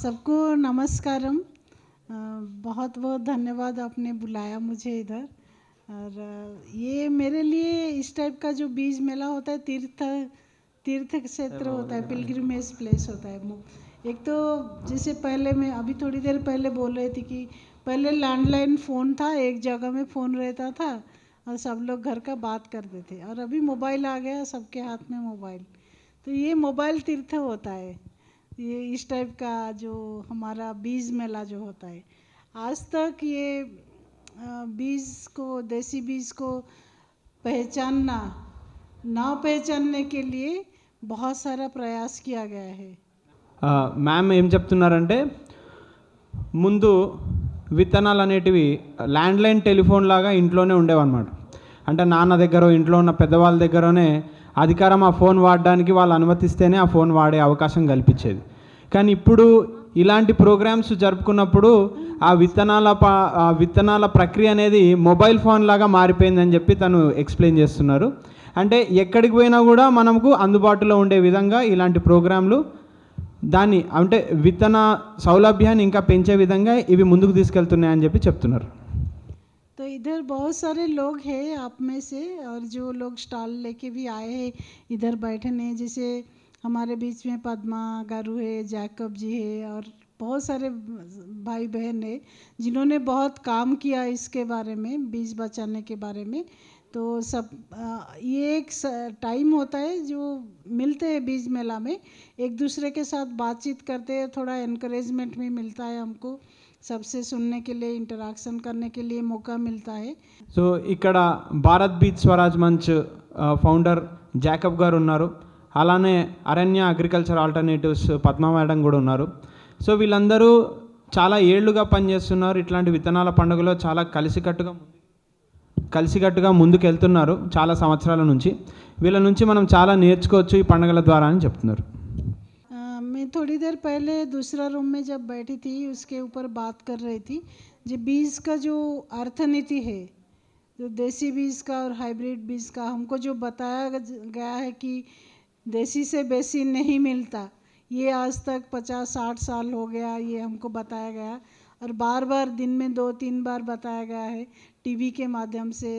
सबको नमस्कारम। बहुत बहुत धन्यवाद आपने बुलाया मुझे इधर। और ये मेरे लिए इस टाइप का जो बीज मेला होता है तीर्थ क्षेत्र होता है, पिलग्रिमेज प्लेस होता है। एक तो जैसे पहले मैं अभी थोड़ी देर पहले बोल रही थी कि पहले लैंडलाइन फ़ोन था, एक जगह में फ़ोन रहता था और सब लोग घर का बात करते थे, और अभी मोबाइल आ गया, सबके हाथ में मोबाइल। तो ये मोबाइल तीर्थ होता है, ये इस टाइप का जो हमारा बीज मेला जो होता है। आज तक ये बीज को, देसी बीज को पहचानना, ना पहचानने के लिए बहुत सारा प्रयास किया गया है। మ్యామ్ ఏం చెప్తున్నారంటే, ముందు విత్తనాలు అనేటివి ల్యాండ్లైన్ టెలిఫోన్ లాగా ఇంట్లోనే ఉండేవన్నమాట. అంటే నాన్న దగ్గర, ఇంట్లో ఉన్న పెద్దవాళ్ళ దగ్గరనే అధికారం ఆ ఫోన్ వాడడానికి వాళ్ళు అనుమతిస్తేనే ఆ ఫోన్ వాడే అవకాశం కల్పించేది. కానీ ఇప్పుడు ఇలాంటి ప్రోగ్రామ్స్ జరుపుకున్నప్పుడు ఆ విత్తనాల ప్రక్రియ అనేది మొబైల్ ఫోన్ లాగా మారిపోయిందని చెప్పి తను ఎక్స్ప్లెయిన్ చేస్తున్నారు. అంటే ఎక్కడికి పోయినా కూడా మనకు అందుబాటులో ఉండే విధంగా ఇలాంటి ప్రోగ్రాంలు దాన్ని అంటే విత్తన సౌలభ్యాన్ని ఇంకా పెంచే విధంగా ఇవి ముందుకు తీసుకెళ్తున్నాయని చెప్పి చెప్తున్నారు. तो इधर बहुत सारे लोग हैं आप में से, और जो लोग स्टॉल लेके भी आए हैं इधर बैठने, जैसे हमारे बीच में पद्मा गारू है, जैकब जी है, और बहुत सारे भाई बहन है जिन्होंने बहुत काम किया इसके बारे में, बीज बचाने के बारे में। तो सब ये एक टाइम होता है जो मिलते हैं बीज मेला में, एक दूसरे के साथ बातचीत करते हैं, थोड़ा एनकरेजमेंट भी मिलता है हमको, सबसे सुनने के लिए, इंटरेक्शन करने के लिए मौका मिलता है। సో ఇక్కడ భారత్ బీచ్ స్వరాజ్ మంచ్ ఫౌండర్ జాకబ్ గారు ఉన్నారు, అలానే అరణ్య అగ్రికల్చర్ ఆల్టర్నేటివ్స్ పద్మా మేడం కూడా ఉన్నారు. సో వీళ్ళందరూ చాలా ఏళ్లుగా పనిచేస్తున్నారు, ఇట్లాంటి విత్తనాల పండుగలో చాలా కలిసికట్టుగా ముందుకు వెళ్తున్నారు చాలా సంవత్సరాల నుంచి. వీళ్ళ నుంచి మనం చాలా నేర్చుకోవచ్చు ఈ పండుగల ద్వారా అని చెప్తున్నారు. मैं थोड़ी देर पहले दूसरा रूम में जब बैठी थी उसके ऊपर बात कर रही थी, जो बीज का जो अर्थनीति है, जो देसी बीज का और हाइब्रिड बीज का हमको जो बताया गया है कि देसी से बेसी नहीं मिलता, ये आज तक 50-60 साल हो गया ये हमको बताया गया, और बार बार दिन में 2-3 बार बताया गया है टीवी के माध्यम से,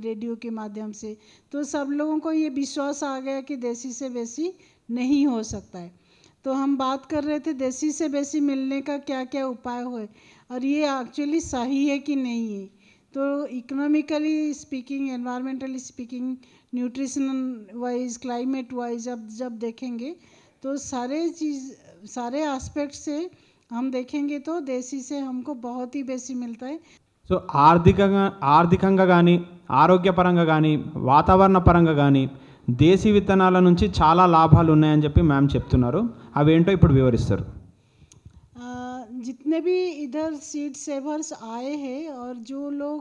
रेडियो के माध्यम से। तो सब लोगों को ये विश्वास आ गया कि देसी से बेसी नहीं हो सकता है। तो हम बात कर रहे थे देसी से बेसी मिलने का क्या क्या उपाय हो, और ये एक्चुअली सही है कि नहीं है। तो economically speaking, environmentally speaking, nutritional wise, climate wise जब देखेंगे तो सारे एस्पेक्ट से हम देखेंगे तो देसी से हमको बहुत ही बेसी मिलता है। సో ఆర్థికంగా కానీ, ఆరోగ్యపరంగా కానీ, వాతావరణ పరంగా కానీ దేశీ విత్తనాల నుంచి చాలా లాభాలు ఉన్నాయని చెప్పి మ్యామ్ చెప్తున్నారు. అవేంటో ఇప్పుడు వివరిస్తారు. जितने भी इधर सीड सेवर्स आए हैं और जो लोग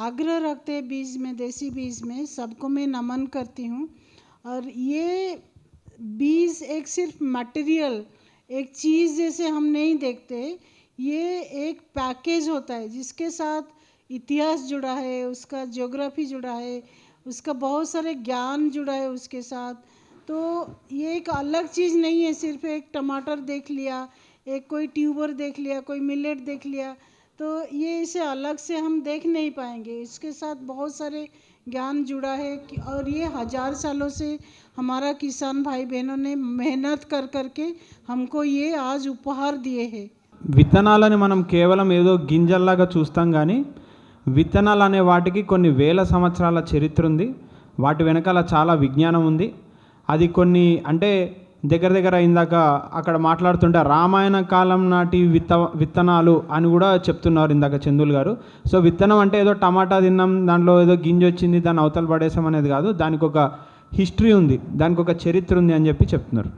आग्रह रखते हैं बीज में, देसी बीज में, सबको मैं नमन करती हूँ। और ये बीज एक सिर्फ मटेरियल, एक चीज़ जैसे हम नहीं देखते, ये एक पैकेज होता है जिसके साथ इतिहास जुड़ा है, उसका ज्योग्राफी जुड़ा है, उसका बहुत सारे ज्ञान जुड़ा है उसके साथ। तो ये एक अलग चीज़ नहीं है, सिर्फ एक टमाटर देख लिया, एक कोई ट्यूबर देख लिया, कोई मिलेट देख लिया, तो ये इसे अलग से हम देख नहीं पाएंगे। इसके साथ बहुत सारे ज्ञान जुड़ा है, और ये 1000 सालों से हमारा किसान भाई बहनों ने मेहनत कर करके हमको ये आज उपहार दिए हैं। విత్తనాలని మనం కేవలం ఏదో గింజల్లాగా చూస్తాం, కానీ విత్తనాలు అనే వాటికి కొన్ని వేల సంవత్సరాల చరిత్ర ఉంది, వాటి వెనకాల చాలా విజ్ఞానం ఉంది. అది కొన్ని అంటే దగ్గర ఇందాక అక్కడ మాట్లాడుతుంటే రామాయణ కాలం నాటి విత్తనాలు అని కూడా చెప్తున్నారు ఇందాక చందుల్ గారు. సో విత్తనం అంటే ఏదో టమాటా తిన్నాం, దాంట్లో ఏదో గింజ వచ్చింది, దాన్ని అవతల పడేసాం అనేది కాదు, దానికి ఒక హిస్టరీ ఉంది, దానికి ఒక చరిత్ర ఉంది అని చెప్పి చెప్తున్నారు.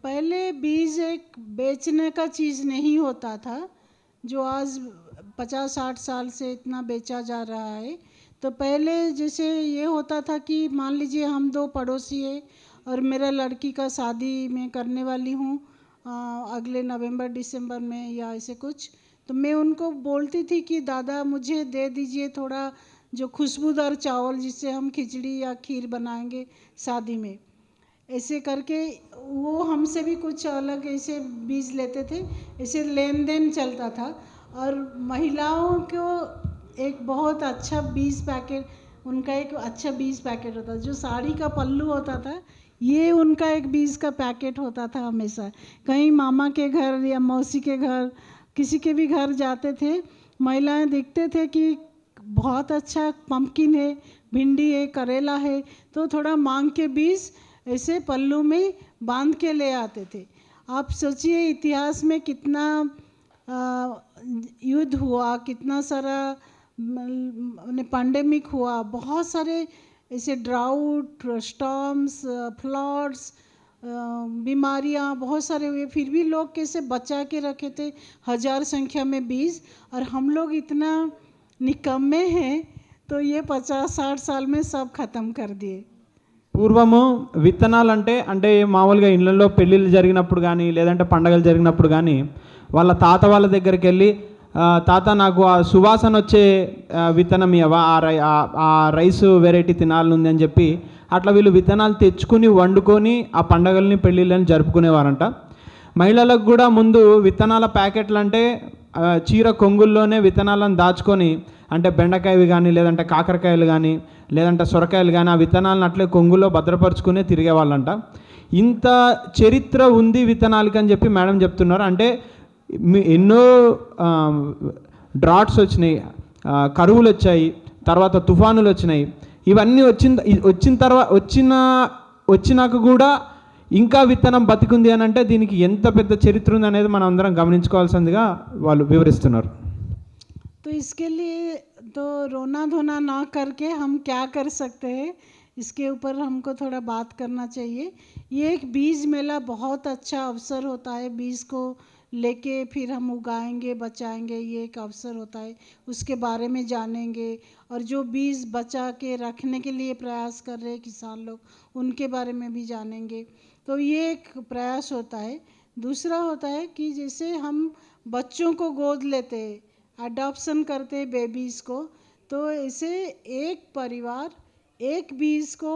पहले बीज एक बेचने का चीज़ नहीं होता था, जो आज 50-60 साल से इतना बेचा जा रहा है। तो पहले जैसे ये होता था कि मान लीजिए हम दो पड़ोसी हैं और मेरा लड़की का शादी मैं करने वाली हूँ अगले नवंबर-दिसंबर में या ऐसे कुछ, तो मैं उनको बोलती थी कि दादा मुझे दे दीजिए थोड़ा जो खुशबूदार चावल जिससे हम खिचड़ी या खीर बनाएंगे शादी में। ऐसे करके वो हमसे भी कुछ अलग ऐसे बीज लेते थे, ऐसे लेन देन चलता था। और महिलाओं को एक बहुत अच्छा बीज पैकेट, उनका एक अच्छा बीज पैकेट होता था। जो साड़ी का पल्लू होता था, ये उनका एक बीज का पैकेट होता था हमेशा। कहीं मामा के घर या मौसी के घर, किसी के भी घर जाते थे, महिलाएं देखते थे कि बहुत अच्छा पम्पकिन है, भिंडी है, करेला है, तो थोड़ा मांग के बीज ऐसे पल्लू में बांध के ले आते थे। आप सोचिए इतिहास में कितना युद्ध हुआ, कितना सारा पैंडेमिक हुआ, बहुत सारे ऐसे ड्राउट, स्टॉर्म्स, फ्लड्स, बीमारियां बहुत सारे हुए, फिर भी लोग कैसे बचा के रखे थे हजार संख्या में बीज। और हम लोग इतना निकम्मे हैं, तो ये 50-60 साल में सब खत्म कर दिए। పూర్వము విత్తనాలంటే అంటే మామూలుగా ఇళ్ళల్లో పెళ్ళిళ్ళు జరిగినప్పుడు కానీ లేదంటే పండగలు జరిగినప్పుడు కానీ వాళ్ళ తాత వాళ్ళ దగ్గరికి వెళ్ళి తాత నాకు ఆ సువాసన వచ్చే విత్తనం ఇవ్వవా, ఆ రైస్ వెరైటీ తినాలని అని చెప్పి అట్లా వీళ్ళు విత్తనాలు తెచ్చుకుని వండుకొని ఆ పండగల్ని పెళ్ళిళ్ళని జరుపుకునేవారంట. మహిళలకు కూడా ముందు విత్తనాల ప్యాకెట్లు అంటే చీర కొంగుల్లోనే విత్తనాలను దాచుకొని, అంటే బెండకాయవి కానీ లేదంటే కాకరకాయలు కానీ లేదంటే సొరకాయలు కానీ ఆ విత్తనాలను అట్లే కొంగుల్లో భద్రపరుచుకునే తిరిగేవాళ్ళంట. ఇంత చరిత్ర ఉంది విత్తనాలకి అని చెప్పి మేడం చెప్తున్నారు. అంటే ఎన్నో డ్రాట్స్ వచ్చినాయి, కరువులు వచ్చాయి, తర్వాత తుఫానులు వచ్చినాయి. ఇవన్నీ వచ్చినాక కూడా ఇంకా విత్తనం బతికుంది అని అంటే దీనికి ఎంత పెద్ద చరిత్ర ఉంది అనేది మనం అందరం గమనించుకోవాల్సిందిగా వాళ్ళు వివరిస్తున్నారు. तो इसके लिए तो रोना धोना ना करके हम क्या कर सकते हैं, इसके ऊपर हमको थोड़ा बात करना चाहिए। ये एक बीज मेला बहुत अच्छा अवसर होता है, बीज को लेके फिर हम उगाएंगे, बचाएंगे, ये एक अवसर होता है, उसके बारे में जानेंगे। और जो बीज बचा के रखने के लिए प्रयास कर रहे हैं किसान लोग, उनके बारे में भी जानेंगे। तो ये एक प्रयास होता है। दूसरा होता है कि जैसे हम बच्चों को गोद लेते हैं, अडॉप्शन करते बेबीज़ को, तो ऐसे एक परिवार एक बीज को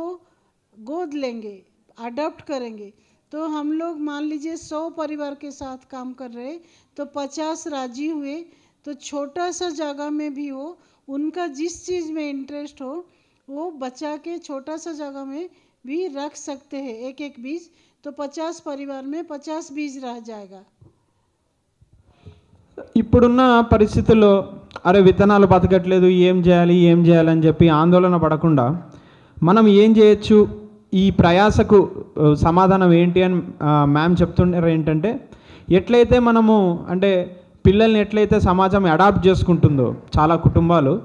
गोद लेंगे, अडॉप्ट करेंगे। तो हम लोग मान लीजिए 100 परिवार के साथ काम कर रहे, तो 50 राजी हुए, तो छोटा सा जगह में भी हो, उनका जिस चीज़ में इंटरेस्ट हो वो बचा के छोटा सा जगह में भी रख सकते हैं एक एक बीज। तो 50 परिवार में 50 बीज रह जाएगा। ఇప్పుడున్న పరిస్థితుల్లో అరే విత్తనాలు బతకట్లేదు, ఏం చేయాలి అని చెప్పి ఆందోళన పడకుండా మనం ఏం చేయొచ్చు, ఈ ప్రయాసకు సమాధానం ఏంటి అని మ్యామ్ చెప్తున్నారు. ఏంటంటే ఎట్లయితే మనము అంటే పిల్లల్ని ఎట్లయితే సమాజం అడాప్ట్ చేసుకుంటుందో చాలా కుటుంబాలు,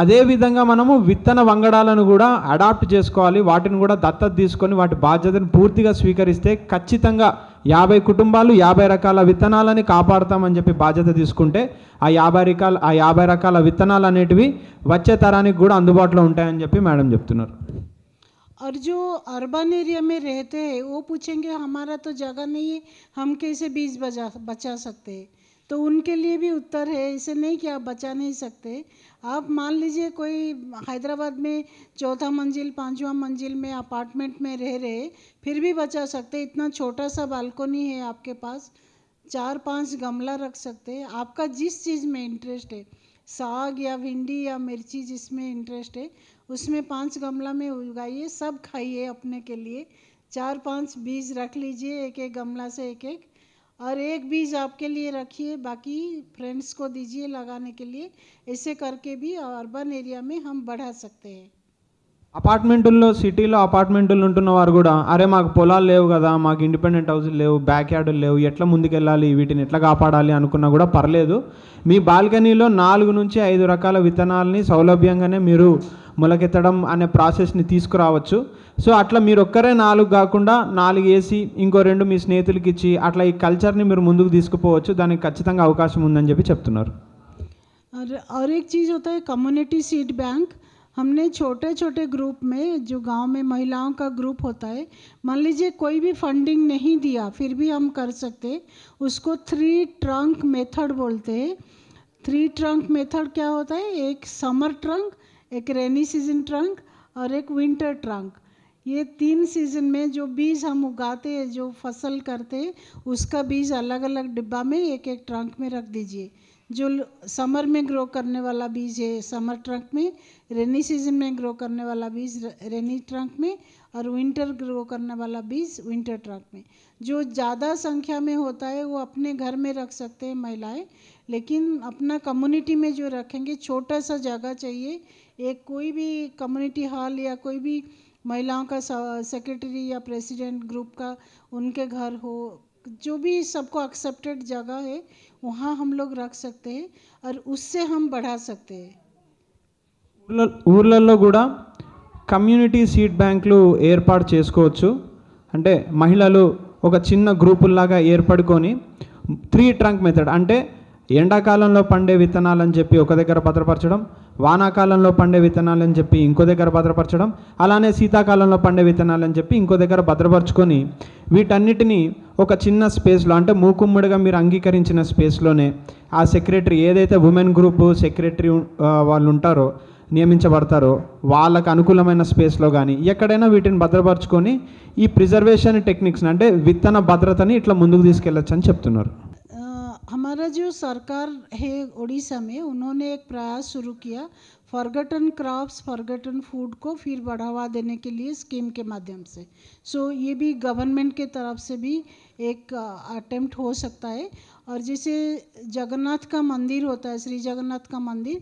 అదేవిధంగా మనము విత్తన వంగడాలను కూడా అడాప్ట్ చేసుకోవాలి. వాటిని కూడా దత్తత తీసుకొని వాటి బాధ్యతను పూర్తిగా స్వీకరిస్తే ఖచ్చితంగా 50 కుటుంబాలు 50 రకాల విత్తనాలని కాపాడుతామని చెప్పి బాధ్యత తీసుకుంటే ఆ 50 రకాల విత్తనాలు అనేటివి వచ్చే తరానికి కూడా అందుబాటులో ఉంటాయని చెప్పి మేడం చెప్తున్నారు. और जो अर्बन एरिया में रहते हैं वो पूछेंगे हमारा तो जगह नहीं है, हम कैसे बीज बचा सकते हैं। तो उनके लिए भी उत्तर है, ऐसे नहीं कि आप बचा नहीं सकते। आप मान लीजिए कोई हैदराबाद में 4था मंजिल 5वां मंजिल में अपार्टमेंट में रह रहे, फिर भी बचा सकते। इतना छोटा सा बालकोनी है आपके पास, 4-5 गमला रख सकते हैं। आपका जिस चीज़ में इंटरेस्ट है, साग या भिंडी या मिर्ची जिसमें इंटरेस्ट है, उसमें 5 गमला में उगाइए, सब खाइए अपने के लिए। 4-5 बीज रख लीजिए एक एक गमला से एक एक, और एक बीज आपके लिए रखिए, बाकी फ्रेंड्स को दीजिए लगाने के लिए। ऐसे करके भी अर्बन एरिया में हम बढ़ा सकते हैं। అపార్ట్మెంటుల్లో సిటీలో అపార్ట్మెంటులు ఉంటున్న వారు కూడా అరే మాకు పొలాలు లేవు కదా, మాకు ఇండిపెండెంట్ హౌస్లు లేవు, బ్యాక్ యార్డులు లేవు, ఎట్లా ముందుకెళ్ళాలి, వీటిని ఎట్లా కాపాడాలి అనుకున్నా కూడా పర్లేదు, మీ బాల్కనీలో 4 నుంచి 5 రకాల విత్తనాలని సౌలభ్యంగానే మీరు మొలకెత్తడం అనే ప్రాసెస్ని తీసుకురావచ్చు. సో అట్లా మీరు ఒక్కరే 4 కాకుండా 4 వేసి ఇంకో 2 మీ స్నేహితులకి ఇచ్చి అట్లా ఈ కల్చర్ని మీరు ముందుకు తీసుకుపోవచ్చు. దానికి ఖచ్చితంగా అవకాశం ఉందని చెప్పి చెప్తున్నారు. और एक चीज़ होता है कम्युनिटी सीड बैंक। हमने छोटे छोटे ग्रुप में, जो गांव में महिलाओं का ग्रुप होता है, मान लीजिए कोई भी फंडिंग नहीं दिया फिर भी हम कर सकते, उसको 3 ट्रंक मेथड बोलते हैं। 3 ट्रंक मेथड क्या होता है, एक समर ट्रंक, एक रेनी सीजन ट्रंक और एक विंटर ट्रंक। ये 3 सीज़न में जो बीज हम उगाते हैं, जो फसल करते हैं, उसका बीज अलग अलग डिब्बा में एक एक ट्रंक में रख दीजिए। जो समर में ग्रो करने वाला बीज है समर ट्रंक में, रेनी सीजन में ग्रो करने वाला बीज रेनी ट्रंक में, और विंटर ग्रो करने वाला बीज विंटर ट्रंक में। जो ज़्यादा संख्या में होता है वो अपने घर में रख सकते हैं महिलाएं, लेकिन अपना कम्युनिटी में जो रखेंगे, छोटा सा जगह चाहिए, एक कोई भी कम्युनिटी हॉल या कोई भी महिलाओं का सेक्रेटरी या प्रेसिडेंट ग्रुप का उनके घर हो, जो भी सबको एक्सेप्टेड जगह है वहाँ हम लोग रख सकते हैं और उससे हम बढ़ा सकते हैं। ఊర్లలో కూడా కమ్యూనిటీ సీడ్ బ్యాంకులు ఏర్పాటు చేసుకోవచ్చు. అంటే మహిళలు ఒక చిన్న గ్రూపుల్లాగా ఏర్పడుకొని 3 ట్రంక్ మెథడ్, అంటే ఎండాకాలంలో పండే విత్తనాలని చెప్పి ఒక దగ్గర భద్రపరచడం, వానాకాలంలో పండే విత్తనాలని చెప్పి ఇంకో దగ్గర భద్రపరచడం, అలానే శీతాకాలంలో పండే విత్తనాలని చెప్పి ఇంకో దగ్గర భద్రపరచుకొని వీటన్నిటినీ ఒక చిన్న స్పేస్లో, అంటే మూకుమ్మడిగా మీరు అంగీకరించిన స్పేస్లోనే ఆ సెక్రటరీ, ఏదైతే ఉమెన్ గ్రూపు సెక్రటరీ వాళ్ళు ఉంటారో, నియమించబడతారో వాళ్ళకు అనుకూలమైన స్పేస్లో కానీ ఎక్కడైనా వీటిని భద్రపరచుకొని ఈ ప్రిజర్వేషన్ టెక్నిక్స్, అంటే విత్తన భద్రతని ఇట్లా ముందుకు తీసుకెళ్ళచ్చు అని చెప్తున్నారు. हमारा जो सरकार है उड़ीसा में, उन्होंने एक प्रयास शुरू किया फॉरगटन क्रॉप्स फॉरगटन फूड को फिर बढ़ावा देने के लिए स्कीम के माध्यम से। सो ये भी गवर्नमेंट के तरफ से भी एक अटेम्प्ट हो सकता है। और जैसे जगन्नाथ का मंदिर होता है, श्री जगन्नाथ का मंदिर,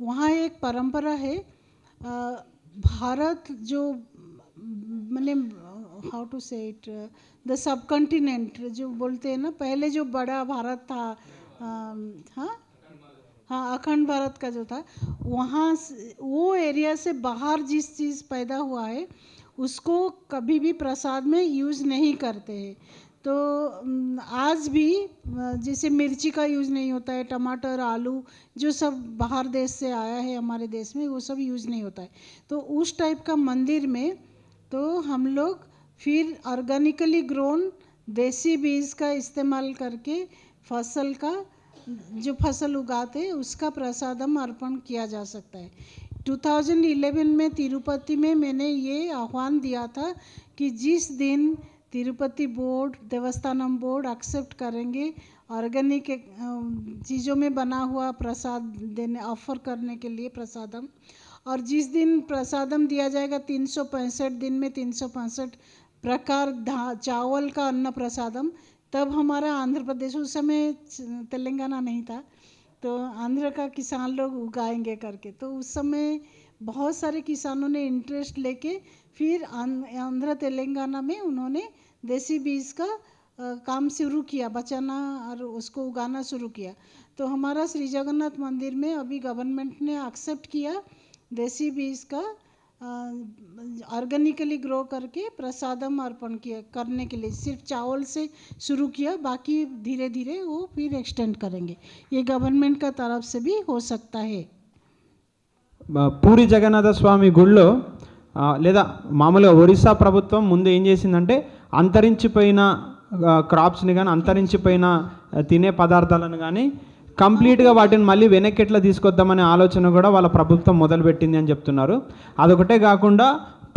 वहाँ एक परंपरा है, भारत जो मतलब हाउ टू से इट, द सब कॉन्टिनेंट जो बोलते हैं ना, पहले जो बड़ा भारत था, हाँ अखंड भारत का जो था, वहाँ वो एरिया से बाहर जिस चीज़ पैदा हुआ है उसको कभी भी प्रसाद में यूज़ नहीं करते हैं। तो आज भी जैसे मिर्ची का यूज़ नहीं होता है, टमाटर आलू जो सब बाहर देश से आया है हमारे देश में, वो सब यूज़ नहीं होता है। तो उस टाइप का मंदिर में तो हम लोग फिर ऑर्गेनिकली ग्रोन देसी बीज का इस्तेमाल करके फसल का जो फसल उगाते हैं उसका प्रसादम अर्पण किया जा सकता है। 2011 में तिरुपति में मैंने ये आह्वान दिया था कि जिस दिन Tirupati board, Devasthanam board accept करेंगे ऑर्गेनिक चीज़ों में बना हुआ प्रसाद देने, ऑफर करने के लिए प्रसादम, और जिस दिन प्रसादम दिया जाएगा 365 दिन में 365 प्रकार चावल का अन्न प्रसादम, तब हमारा आंध्र प्रदेश, उस समय तेलंगाना नहीं था, तो आंध्र का किसान लोग उगाएंगे करके, तो उस समय बहुत सारे किसानों ने इंटरेस्ट लेके फिर आंध्र तेलंगाना में उन्होंने देसी बीज का काम शुरू किया, बचाना और उसको उगाना शुरू किया। तो हमारा श्री जगन्नाथ मंदिर में अभी गवर्नमेंट ने एक्सेप्ट किया देसी बीज का ऑर्गेनिकली ग्रो करके प्रसादम अर्पण किया करने के लिए, सिर्फ चावल से शुरू किया, बाकी धीरे धीरे वो फिर एक्सटेंड करेंगे। ये गवर्नमेंट का तरफ से भी हो सकता है। పూరి జగన్నాథ స్వామి గుళ్ళో లేదా మామూలుగా ఒరిస్సా ప్రభుత్వం ముందు ఏం చేసిందంటే అంతరించిపోయిన క్రాప్స్ని కానీ అంతరించిపోయిన తినే పదార్థాలను కానీ కంప్లీట్గా వాటిని మళ్ళీ వెనక్కి ఎట్లా తీసుకొద్దామనే ఆలోచన కూడా వాళ్ళ ప్రభుత్వం మొదలుపెట్టింది అని చెప్తున్నారు. అదొకటే కాకుండా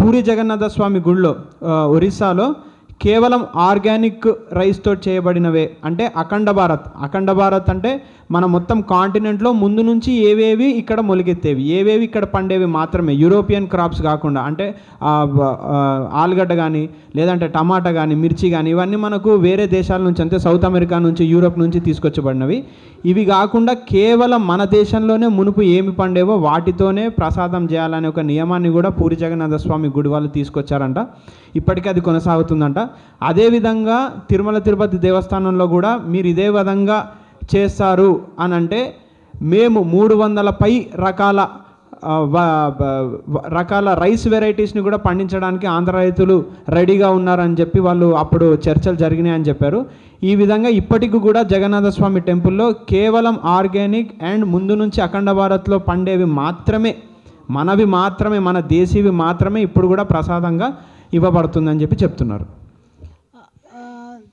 పూరి జగన్నాథ స్వామి గుళ్ళో ఒరిస్సాలో కేవలం ఆర్గానిక్ రైస్తో చేయబడినవే, అంటే అఖండ భారత్ అంటే మన మొత్తం కాంటినెంట్లో ముందు నుంచి ఏవేవి ఇక్కడ మొలికెత్తేవి, ఏవేవి ఇక్కడ పండేవి మాత్రమే, యూరోపియన్ క్రాప్స్ కాకుండా, అంటే ఆలుగడ్డ కానీ లేదంటే టమాటా కానీ మిర్చి కానీ ఇవన్నీ మనకు వేరే దేశాల నుంచి, అంటే సౌత్ అమెరికా నుంచి యూరోప్ నుంచి తీసుకొచ్చబడినవి. ఇవి కాకుండా కేవలం మన దేశంలోనే మునుపు ఏమి పండేవో వాటితోనే ప్రసాదం చేయాలనే ఒక నియమాన్ని కూడా పూరి జగన్నాథ స్వామి గుడి వాళ్ళు తీసుకొచ్చారంట. ఇప్పటికీ అది కొనసాగుతుందంట. అదేవిధంగా తిరుపతి దేవస్థానంలో కూడా మీరు ఇదే విధంగా చేస్తారు అని అంటే మేము 300 పై రకాల రైస్ వెరైటీస్ని కూడా పండించడానికి ఆంధ్ర రైతులు రెడీగా ఉన్నారని చెప్పి వాళ్ళు అప్పుడు చర్చలు జరిగినాయని చెప్పారు. ఈ విధంగా ఇప్పటికి కూడా జగన్నాథ స్వామి టెంపుల్లో కేవలం ఆర్గానిక్ అండ్ ముందు నుంచి అఖండ భారత్లో పండేవి మాత్రమే, మనవి మాత్రమే, మన దేశీవి మాత్రమే ఇప్పుడు కూడా ప్రసాదంగా ఇవ్వబడుతుందని చెప్పి చెప్తున్నారు.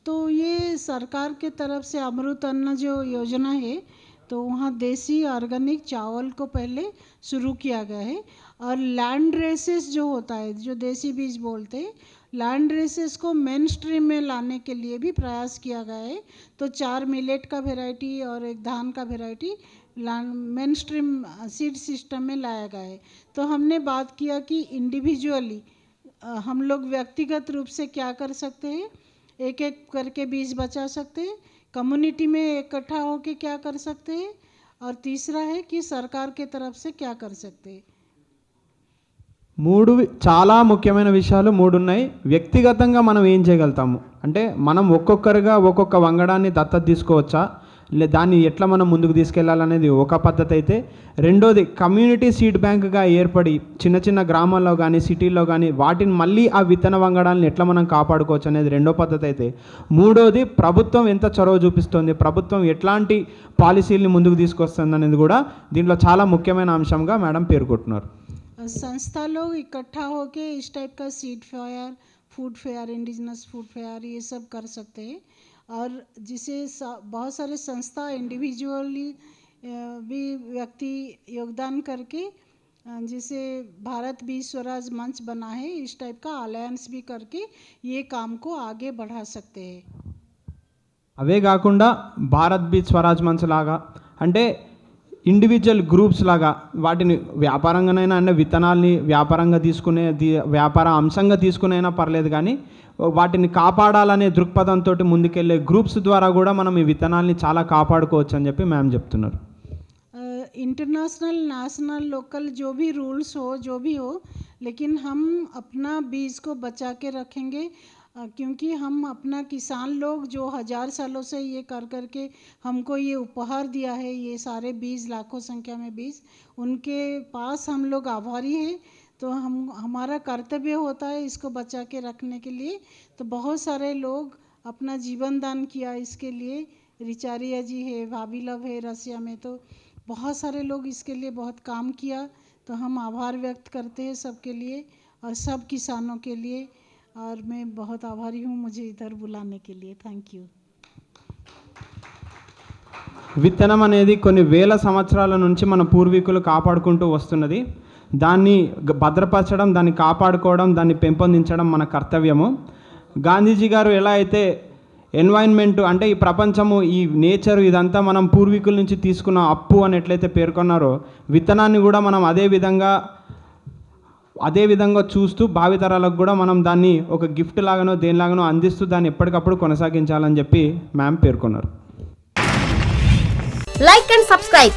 तो ये सरकार के तरफ से अमृत अन्न जो योजना है, तो वहाँ देसी ऑर्गेनिक चावल को पहले शुरू किया गया है और लैंड रेसेस जो होता है, जो देसी बीज बोलते हैं, लैंड रेसेस को मेन स्ट्रीम में लाने के लिए भी प्रयास किया गया है। तो 4 मिलेट का वेराइटी और एक धान का variety main stream seed system में लाया गया है। तो हमने बात किया कि इंडिविजुअली हम लोग व्यक्तिगत रूप से क्या कर सकते हैं, एक एक करके बीज बचा सकते हैं, कम्युनिटी में इकट्ठा होकर क्या कर सकते हैं, और तीसरा है कि सरकार के तरफ से क्या कर सकते हैं। చాలా ముఖ్యమైన విషయాలు 3 ఉన్నాయి. వ్యక్తిగతంగా మనం ఏం చేయగలుగుతాము అంటే మనం ఒక్కొక్కరుగా ఒక్కొక్క వంగడాన్ని దత్తత తీసుకోవచ్చా, దాన్ని ఎట్లా మనం ముందుకు తీసుకెళ్లాలనేది ఒక పద్ధతి అయితే, రెండోది కమ్యూనిటీ సీడ్ బ్యాంక్గా ఏర్పడి చిన్న చిన్న గ్రామాల్లో కానీ సిటీల్లో కానీ వాటిని మళ్ళీ ఆ విత్తన వంగడాలను ఎట్లా మనం కాపాడుకోవచ్చు అనేది రెండో పద్ధతి అయితే, మూడోది ప్రభుత్వం ఎంత చొరవ చూపిస్తుంది, ప్రభుత్వం ఎట్లాంటి పాలసీల్ని ముందుకు తీసుకొస్తుంది అనేది కూడా దీంట్లో చాలా ముఖ్యమైన అంశంగా మేడం పేర్కొంటున్నారు. संस्था लोग इकट्ठा होके इस टाइप का seed fair, food fair, indigenous food fair ये सब कर सकते हैं। और जिसे बहुत सारे संस्था इंडिविजुअली भी व्यक्ति योगदान करके जिसे भारत बीज स्वराज मंच बना है, इस टाइप का अलायंस भी करके ये काम को आगे बढ़ा सकते हैं. అవే కాకుండా భారత్ బీజ్ స్వరాజ్ మంచ్ లాగా అంటే ఇండివిజువల్ గ్రూప్స్ లాగా వాటిని వ్యాపారంగానైనా అంటే విత్తనాల్ని వ్యాపారంగా తీసుకునే వ్యాపార అంశంగా తీసుకునైనా పర్లేదు, కానీ వాటిని కాపాడాలనే దృక్పథంతో ముందుకెళ్ళే గ్రూప్స్ ద్వారా కూడా మనం ఈ విత్తనాల్ని చాలా కాపాడుకోవచ్చు అని చెప్పి మ్యామ్ చెప్తున్నారు. इंटरनेशनल, नेशनल, लोकल जो भी रूल्स हो, जो भी हो, लेकिन हम अपना बीज को बचा के रखेंगे, क्योंकि हम अपना किसान लोग जो 1000 सालों से ये कर करके हमको ये उपहार दिया है, ये सारे बीज, लाखों संख्या में बीज, उनके पास हम लोग आभारी हैं. तो हमारा कर्तव्य होता है इसको बचा के रखने के लिए. तो बहुत सारे लोग अपना जीवन दान किया इसके लिए. रिचारिया जी है, भाभी लव है रसिया में, तो बहुत सारे लोग इसके लिए बहुत काम किया. तो हम आभार व्यक्त करते हैं सबके लिए और सब किसानों के लिए, और मैं बहुत आभारी हूँ मुझे इधर बुलाने के लिए. Thank you. విత్తనం అనేది కొన్ని వేల సంవత్సరాల నుంచి మన పూర్వీకులు కాపాడుకుంటూ వస్తున్నది. దాన్ని భద్రపరచడం, దాన్ని కాపాడుకోవడం, దాన్ని పెంపొందించడం మన కర్తవ్యము. గాంధీజీ గారు ఎలా అయితే ఎన్వైరన్మెంట్ అంటే ఈ ప్రపంచము, ఈ నేచర్, ఇదంతా మనం పూర్వీకుల నుంచి తీసుకున్న అప్పు అని ఎట్లయితే పేర్కొన్నారో, విత్తనాన్ని కూడా మనం అదే విధంగా చూస్తూ భావితరాలకు కూడా మనం దాన్ని ఒక గిఫ్ట్ లాగానో దేనిలాగానో అందిస్తూ దాన్ని ఎప్పటికప్పుడు కొనసాగించాలని చెప్పి మ్యామ్ పేర్కొన్నారు. Like and subscribe.